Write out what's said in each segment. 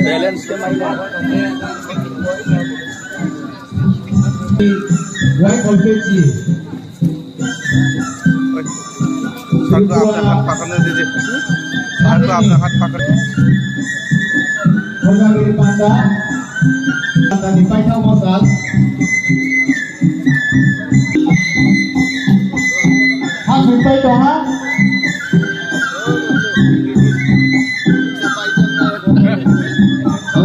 balance ke mainan. White Olpeci. Satu আপনার হাত পাকানো দিদি satu আপনার হাত পাকানো Kembali pada di Paitao Mosal. Hasil Paitao ha.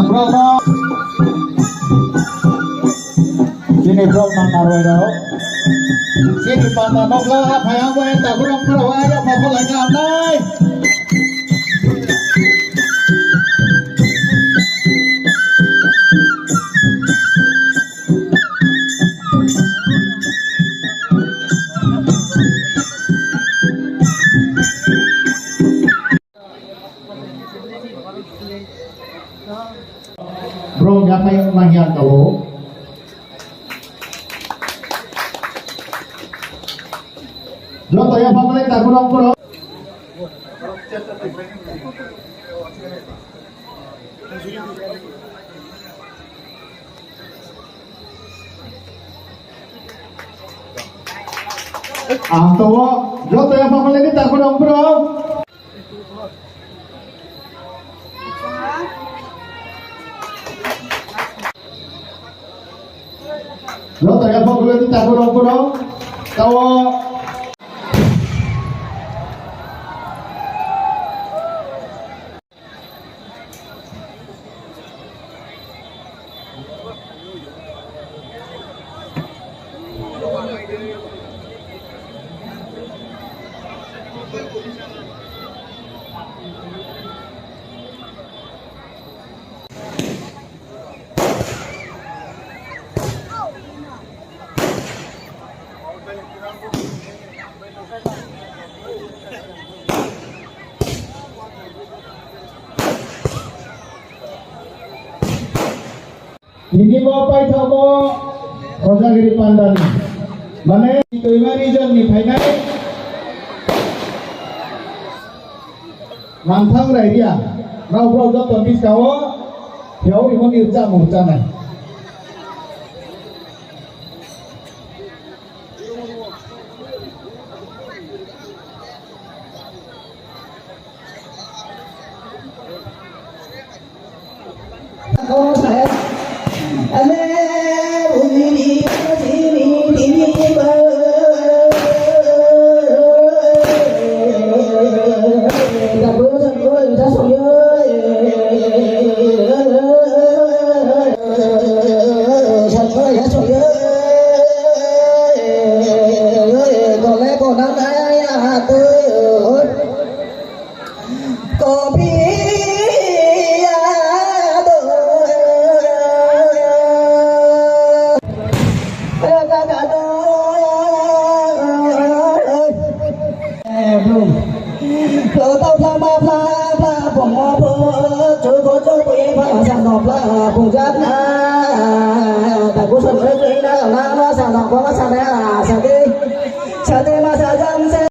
Berapa? Sini bro Manarwero. Sini pada noklah apa yang gue tak kurang kurang aja apa lagi anai. Bro, siapa yang mangyan kau? Lo to yang pamalik tak kurang kurang. Tahu, lo to yang pamalik tak kurang kurang. Lo to yang pamalik tak kurang kurang. Tahu. Ini mau apa itu mau Kojagiri Pandani. Mana itu region ni final. Mantang raya. Nau bro jauh tumpis kau. Jauh ini mau irja murjana. Oh saya. Belum. Kalau tahu sama